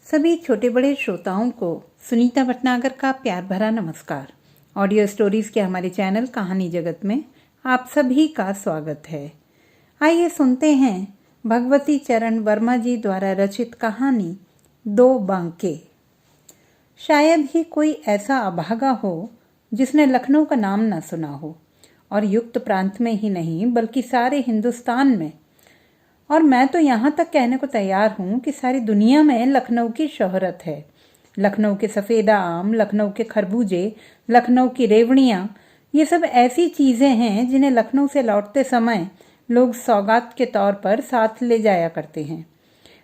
सभी छोटे बड़े श्रोताओं को सुनीता भटनागर का प्यार भरा नमस्कार। ऑडियो स्टोरीज के हमारे चैनल कहानी जगत में आप सभी का स्वागत है। आइए सुनते हैं भगवती चरण वर्मा जी द्वारा रचित कहानी दो बांके। शायद ही कोई ऐसा अभागा हो जिसने लखनऊ का नाम न सुना हो, और युक्त प्रांत में ही नहीं बल्कि सारे हिंदुस्तान में, और मैं तो यहाँ तक कहने को तैयार हूँ कि सारी दुनिया में लखनऊ की शोहरत है। लखनऊ के सफ़ेदा आम, लखनऊ के खरबूजे, लखनऊ की रेवड़ियाँ, ये सब ऐसी चीज़ें हैं जिन्हें लखनऊ से लौटते समय लोग सौगात के तौर पर साथ ले जाया करते हैं।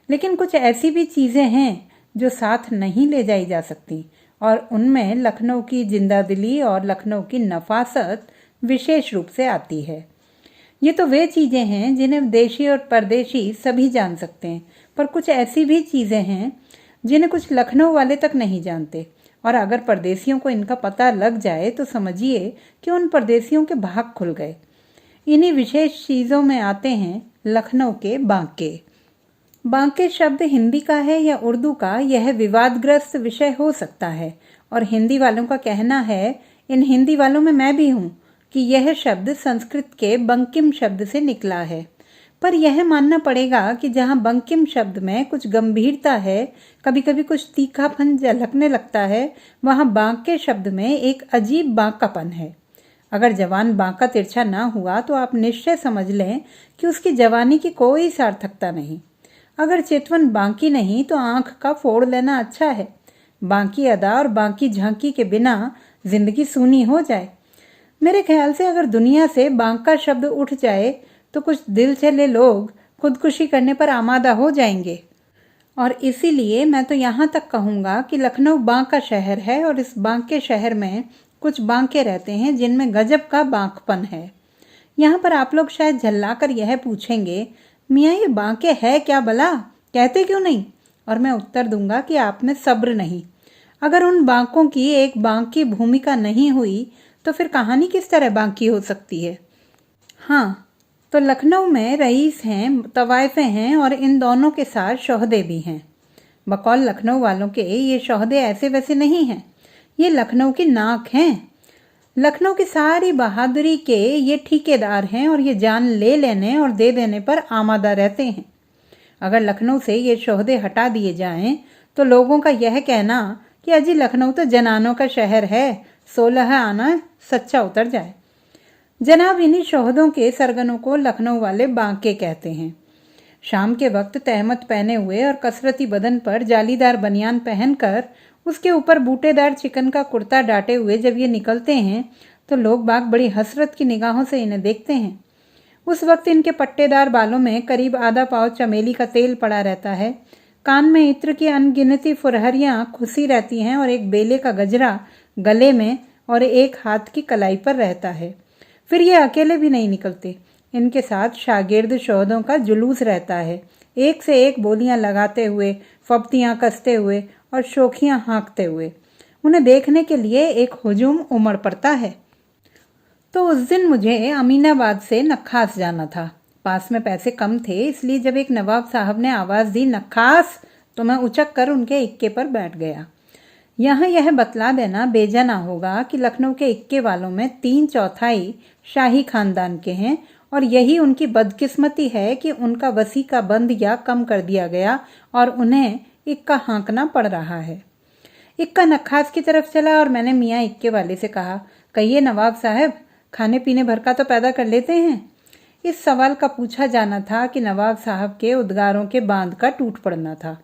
लेकिन कुछ ऐसी भी चीज़ें हैं जो साथ नहीं ले जाई जा सकती, और उनमें लखनऊ की जिंदादिली और लखनऊ की नफासत विशेष रूप से आती है। ये तो वे चीज़ें हैं जिन्हें देशी और परदेशी सभी जान सकते हैं, पर कुछ ऐसी भी चीज़ें हैं जिन्हें कुछ लखनऊ वाले तक नहीं जानते, और अगर परदेशियों को इनका पता लग जाए तो समझिए कि उन परदेशियों के भाग खुल गए। इन्हीं विशेष चीज़ों में आते हैं लखनऊ के बांके। बांके शब्द हिंदी का है या उर्दू का, यह विवादग्रस्त विषय हो सकता है, और हिंदी वालों का कहना है, इन हिंदी वालों में मैं भी हूँ, कि यह शब्द संस्कृत के बंकिम शब्द से निकला है। पर यह मानना पड़ेगा कि जहाँ बंकिम शब्द में कुछ गंभीरता है, कभी कभी कुछ तीखापन झलकने लगता है, वहाँ बांके शब्द में एक अजीब बांकापन है। अगर जवान बांका तिरछा ना हुआ तो आप निश्चय समझ लें कि उसकी जवानी की कोई सार्थकता नहीं। अगर चितवन बांकी नहीं तो आँख का फोड़ लेना अच्छा है। बांकी अदा और बांकी झांकी के बिना जिंदगी सूनी हो जाए। मेरे ख्याल से अगर दुनिया से बांका शब्द उठ जाए तो कुछ दिल चले लोग खुदकुशी करने पर आमादा हो जाएंगे, और इसीलिए मैं तो यहाँ तक कहूँगा कि लखनऊ बांका शहर है, और इस बांके शहर में कुछ बांके रहते हैं जिनमें गजब का बांकपन है। यहाँ पर आप लोग शायद झल्लाकर यह पूछेंगे, मियाँ ये बांके है क्या भला, कहते क्यों नहीं? और मैं उत्तर दूंगा कि आप में सब्र नहीं। अगर उन बांकों की एक बांक की भूमिका नहीं हुई तो फिर कहानी किस तरह बांकी हो सकती है। हाँ, तो लखनऊ में रईस हैं, तवायफे हैं, और इन दोनों के साथ शोहदे भी हैं। बकौल लखनऊ वालों के ये शोहदे ऐसे वैसे नहीं हैं, ये लखनऊ की नाक हैं। लखनऊ की सारी बहादुरी के ये ठेकेदार हैं, और ये जान ले लेने और दे देने पर आमादा रहते हैं। अगर लखनऊ से ये शोहदे हटा दिए जाएं तो लोगों का यह कहना कि अजी लखनऊ तो जनानों का शहर है, 16 आना सच्चा उतर जाए। जनाब, इन्हीं शोहदों के सरगनों को लखनऊ वाले बांके कहते हैं। शाम के वक्त तहमत पहने हुए और कसरती बदन पर जालीदार बनियान पहनकर उसके ऊपर बूटेदार चिकन का कुर्ता डाटे हुए जब ये निकलते हैं तो लोग बाग बड़ी हसरत की निगाहों से इन्हें देखते हैं। उस वक्त इनके पट्टेदार बालों में करीब आधा पाव चमेली का तेल पड़ा रहता है, कान में इत्र की अनगिनती फुरहरियाँ खुसी रहती हैं, और एक बेले का गजरा गले में और एक हाथ की कलाई पर रहता है। फिर ये अकेले भी नहीं निकलते, इनके साथ शागिर्द शोहदों का जुलूस रहता है, एक से एक बोलियां लगाते हुए, फब्तियां कसते हुए और शोखियां हाँकते हुए। उन्हें देखने के लिए एक हुजूम उमड़ पड़ता है। तो उस दिन मुझे अमीनाबाद से नक्खास जाना था। पास में पैसे कम थे, इसलिए जब एक नवाब साहब ने आवाज़ दी नक्खास, तो मैं उचक कर उनके इक्के पर बैठ गया। यहाँ यह बतला देना बेजा ना होगा कि लखनऊ के इक्के वालों में 3/4 शाही खानदान के हैं, और यही उनकी बदकिस्मती है कि उनका वसी का बंद या कम कर दिया गया और उन्हें इक्का हाँकना पड़ रहा है। इक्का नक्खास की तरफ चला और मैंने मियाँ इक्के वाले से कहा, कहिए नवाब साहब, खाने पीने भर का तो पैदा कर लेते हैं। इस सवाल का पूछा जाना था कि नवाब साहब के उद्गारों के बांध का टूट पड़ना था।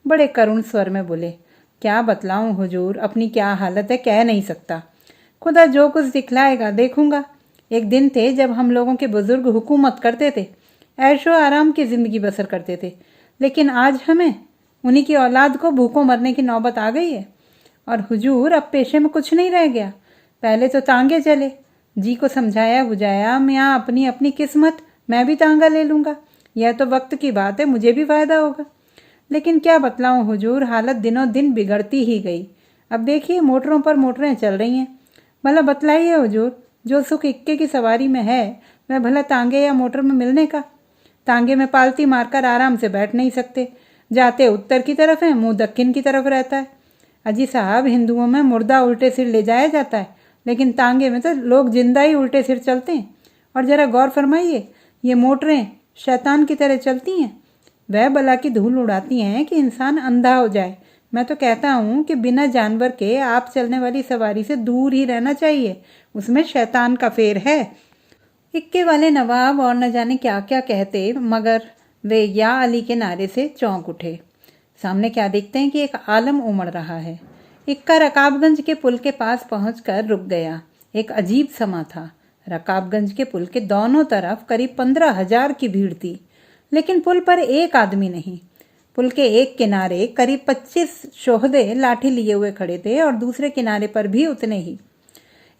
बड़े करुण स्वर में बोले, क्या बतलाऊं हुजूर, अपनी क्या हालत है कह नहीं सकता। खुदा जो कुछ दिखलाएगा देखूंगा। एक दिन थे जब हम लोगों के बुजुर्ग हुकूमत करते थे, ऐशो आराम की ज़िंदगी बसर करते थे, लेकिन आज हमें उन्हीं की औलाद को भूखों मरने की नौबत आ गई है। और हुजूर, अब पेशे में कुछ नहीं रह गया। पहले तो तांगे चले, जी को समझाया बुझाया, मियाँ अपनी अपनी किस्मत, मैं भी तांगा ले लूँगा, यह तो वक्त की बात है, मुझे भी फ़ायदा होगा। लेकिन क्या बतलाऊं हुजूर, हालत दिनों दिन बिगड़ती ही गई। अब देखिए मोटरों पर मोटरें चल रही हैं। भला बतलाइए हुजूर, जो सुख इक्के की सवारी में है वह भला तांगे या मोटर में मिलने का? तांगे में पालती मारकर आराम से बैठ नहीं सकते, जाते उत्तर की तरफ हैं, मुंह दक्षिण की तरफ रहता है। अजी साहब, हिंदुओं में मुर्दा उल्टे सिर ले जाया जाता है, लेकिन तांगे में तो लोग जिंदा ही उल्टे सिर चलते हैं। और जरा गौर फरमाइए, ये मोटरें शैतान की तरह चलती हैं, वह बला की धूल उड़ाती हैं कि इंसान अंधा हो जाए। मैं तो कहता हूँ कि बिना जानवर के आप चलने वाली सवारी से दूर ही रहना चाहिए, उसमें शैतान का फेर है। इक्के वाले नवाब और न जाने क्या क्या कहते, मगर वे या अली के नारे से चौंक उठे। सामने क्या देखते हैं कि एक आलम उमड़ रहा है। इक्का रकाबगंज के पुल के पास पहुंचकर रुक गया। एक अजीब समा था। रकाबगंज के पुल के दोनों तरफ करीब 15,000 की भीड़ थी, लेकिन पुल पर एक आदमी नहीं। पुल के एक किनारे करीब 25 शोहदे लाठी लिए हुए खड़े थे और दूसरे किनारे पर भी उतने ही।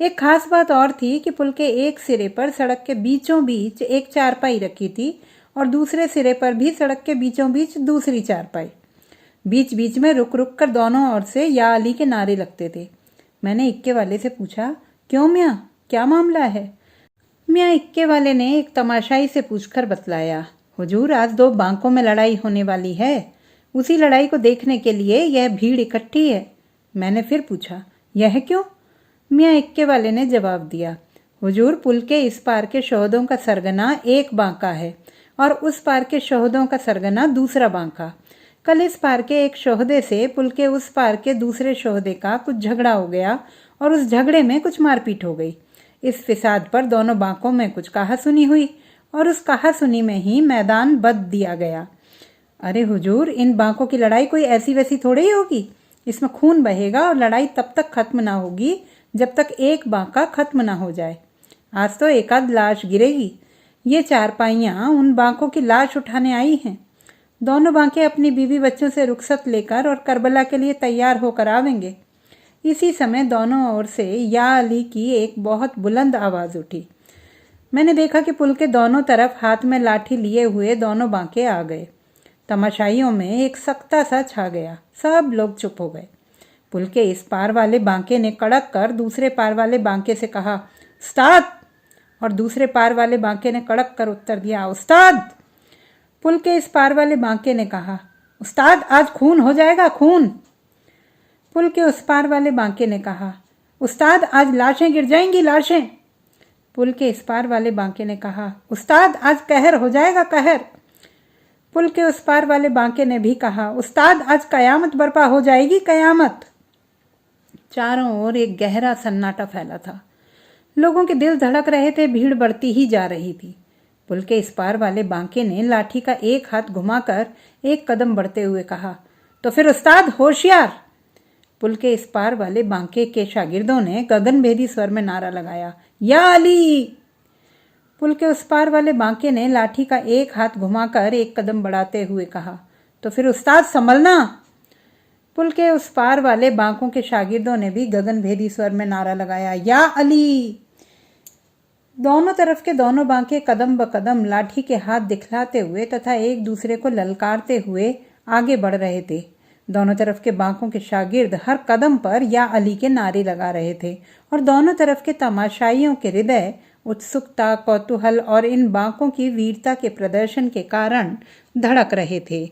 एक खास बात और थी कि पुल के एक सिरे पर सड़क के बीचों बीच एक चारपाई रखी थी और दूसरे सिरे पर भी सड़क के बीचों बीच दूसरी चारपाई। बीच बीच में रुक रुक कर दोनों ओर से या अली के नारे लगते थे। मैंने इक्के वाले से पूछा, क्यों मियाँ, क्या मामला है? मियाँ इक्के वाले ने एक तमाशाई से पूछकर बतलाया, हुजूर, आज 2 बांकों में लड़ाई होने वाली है। उसी लड़ाई को देखने के लिए यह भीड़ इकट्ठी है। मैंने फिर पूछा, यह क्यों? मियाँ इक्के वाले ने जवाब दिया, हुजूर, पुल के इस पार के शोहदों का सरगना एक बांका है और उस पार के शोहदों का सरगना दूसरा बांका। कल इस पार के एक शोहदे से पुल के उस पार के दूसरे शोहदे का कुछ झगड़ा हो गया और उस झगड़े में कुछ मारपीट हो गई। इस फिसाद पर दोनों बांकों में कुछ कहासुनी हुई और उस कहासुनी में ही मैदान बद दिया गया। अरे हुजूर, इन बांकों की लड़ाई कोई ऐसी वैसी थोड़ी ही होगी। इसमें खून बहेगा और लड़ाई तब तक खत्म ना होगी जब तक एक बांका खत्म ना हो जाए। आज तो एक आध लाश गिरेगी। ये चारपाइयाँ उन बांकों की लाश उठाने आई हैं। दोनों बांके अपनी बीवी बच्चों से रुखसत लेकर और करबला के लिए तैयार होकर आवेंगे। इसी समय दोनों ओर से या अली की एक बहुत बुलंद आवाज़ उठी। मैंने देखा कि पुल के दोनों तरफ हाथ में लाठी लिए हुए दोनों बांके आ गए। तमाशाइयों में एक सख्ता सा छा गया। सब लोग चुप हो गए। पुल के इस पार वाले बांके ने कड़क कर दूसरे पार वाले बांके से कहा, उस्ताद! और दूसरे पार वाले बांके ने कड़क कर उत्तर दिया, उस्ताद! पुल के इस पार वाले बांके ने कहा, उस्ताद, आज खून हो जाएगा, खून। पुल के उस पार वाले बांके ने कहा, उस्ताद, आज लाशें गिर जाएंगी, लाशें। पुल के इस पार वाले बांके ने कहा, उस्ताद, आज कहर हो जाएगा, कहर। पुल के उस पार वाले बांके ने भी कहा, उस्ताद, आज कयामत बर्पा हो जाएगी, कयामत। चारों ओर एक गहरा सन्नाटा फैला था। लोगों के दिल धड़क रहे थे, भीड़ बढ़ती ही जा रही थी। पुल के इस पार वाले बांके ने लाठी का एक हाथ घुमाकर एक कदम बढ़ते हुए कहा, तो फिर उस्ताद, होशियार। पुल के इस पार वाले बांके के शागिर्दों ने गगनभेदी स्वर में नारा लगाया, या अली। पुल के उस पार वाले बांके ने लाठी का एक हाथ घुमाकर एक कदम बढ़ाते हुए कहा, तो फिर उस्ताद, संभलना। पुल के उस पार वाले बांकों के शागिर्दों ने भी गगनभेदी स्वर में नारा लगाया, या अली। दोनों तरफ के दोनों बांके कदम ब कदम लाठी के हाथ दिखलाते हुए तथा एक दूसरे को ललकारते हुए आगे बढ़ रहे थे। दोनों तरफ के बांकों के शागिर्द हर कदम पर या अली के नारे लगा रहे थे और दोनों तरफ के तमाशाइयों के हृदय उत्सुकता, कौतूहल और इन बांकों की वीरता के प्रदर्शन के कारण धड़क रहे थे।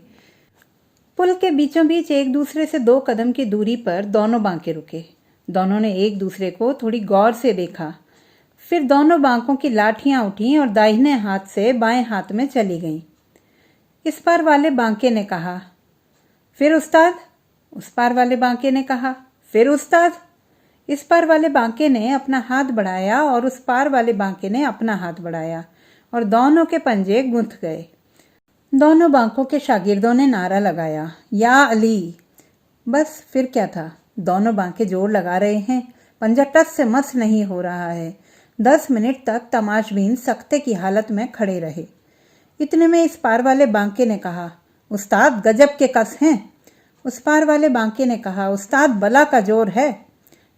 पुल के बीचों बीच एक दूसरे से 2 कदम की दूरी पर दोनों बांके रुके। दोनों ने एक दूसरे को थोड़ी गौर से देखा। फिर दोनों बांकों की लाठियां उठी और दाहिने हाथ से बाएं हाथ में चली गईं। इस पार वाले बांके ने कहा, फिर उस्ताद। उस पार वाले बांके ने कहा, फिर उस्ताद। इस पार वाले बांके ने अपना हाथ बढ़ाया और उस पार वाले बांके ने अपना हाथ बढ़ाया और दोनों के पंजे गुंथ गए। दोनों बांकों के शागिर्दों ने नारा लगाया, या अली। बस फिर क्या था, दोनों बांके जोर लगा रहे हैं, पंजा टस से मस नहीं हो रहा है। 10 मिनट तक तमाशबीन सख्ते की हालत में खड़े रहे। इतने में इस पार वाले बांके ने कहा, उस्ताद, गजब के कस हैं। उस पार वाले बांके ने कहा, उस्ताद, बला का जोर है।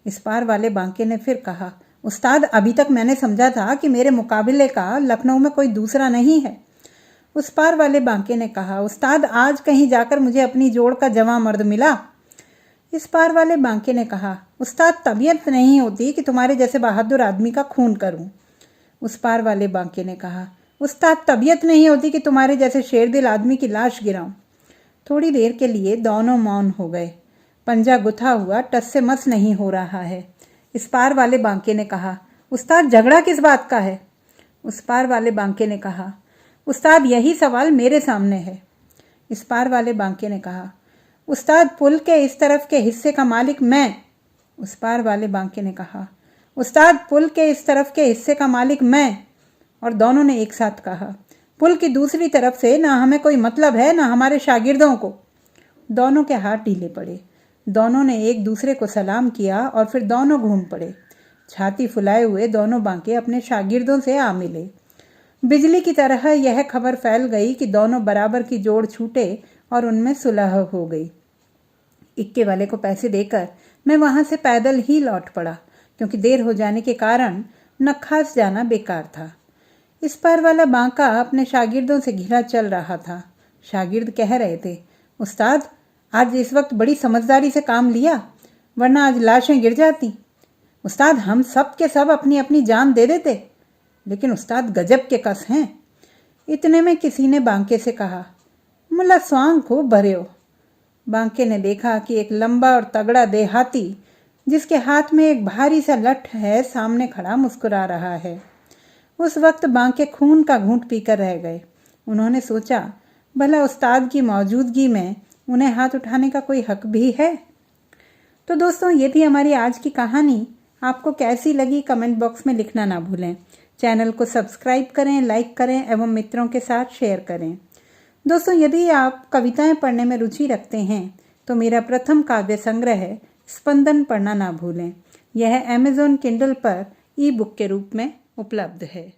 इस पार वाले बांके ने फिर कहा, उस्ताद, अभी तक मैंने समझा था कि मेरे मुकाबले का लखनऊ में कोई दूसरा नहीं है। उस पार वाले बांके ने कहा, उस्ताद, आज कहीं जाकर मुझे अपनी जोड़ का जवां मर्द मिला। इस पार वाले बांके ने कहा, उस्ताद, तबीयत नहीं होती कि तुम्हारे जैसे बहादुर आदमी का खून करूं। उस पार वाले बांके ने कहा, उस्ताद, तबीयत नहीं होती कि तुम्हारे जैसे शेरदिल आदमी की लाश गिराऊं। थोड़ी देर के लिए दोनों मौन हो गए। पंजा गुथा हुआ टस से मस नहीं हो रहा है। इस पार वाले बांके ने कहा, उस्ताद झगड़ा किस बात का है? उस पार वाले बांके ने कहा, उस्ताद यही सवाल मेरे सामने है। इस पार वाले बांके ने कहा, उस्ताद पुल के इस तरफ के हिस्से का मालिक मैं। उस पार वाले बांके ने कहा, उस्ताद पुल के इस तरफ के हिस्से का मालिक मैं। और दोनों ने एक साथ कहा, पुल की दूसरी तरफ से ना हमें कोई मतलब है ना हमारे शागिर्दों को। दोनों के हाथ ढीले पड़े। दोनों ने एक दूसरे को सलाम किया और फिर दोनों घूम पड़े। छाती फुलाए हुए दोनों बांके अपने शागिर्दों से आ मिले। बिजली की तरह यह खबर फैल गई कि दोनों बराबर की जोड़ छूटे और उनमें सुलह हो गई। इक्के वाले को पैसे देकर मैं वहां से पैदल ही लौट पड़ा, क्योंकि देर हो जाने के कारण नखास जाना बेकार था। इस पार वाला बांका अपने शागिर्दों से घिरा चल रहा था। शागिर्द कह रहे थे, उस्ताद आज इस वक्त बड़ी समझदारी से काम लिया, वरना आज लाशें गिर जाती। उस्ताद हम सब के सब अपनी अपनी जान दे देते, लेकिन उस्ताद गजब के कस हैं। इतने में किसी ने बांके से कहा, मुल्ला स्वांग को भर्यो। बांके ने देखा कि एक लंबा और तगड़ा देहाती जिसके हाथ में एक भारी सा लठ है सामने खड़ा मुस्कुरा रहा है। उस वक्त बांके खून का घूंट पीकर रह गए। उन्होंने सोचा, भला उस्ताद की मौजूदगी में उन्हें हाथ उठाने का कोई हक भी है। तो दोस्तों, ये थी हमारी आज की कहानी। आपको कैसी लगी कमेंट बॉक्स में लिखना ना भूलें। चैनल को सब्सक्राइब करें, लाइक करें एवं मित्रों के साथ शेयर करें। दोस्तों, यदि आप कविताएं पढ़ने में रुचि रखते हैं तो मेरा प्रथम काव्य संग्रह है स्पंदन पढ़ना ना भूलें। यह अमेज़न किंडल पर ई बुक के रूप में उपलब्ध है।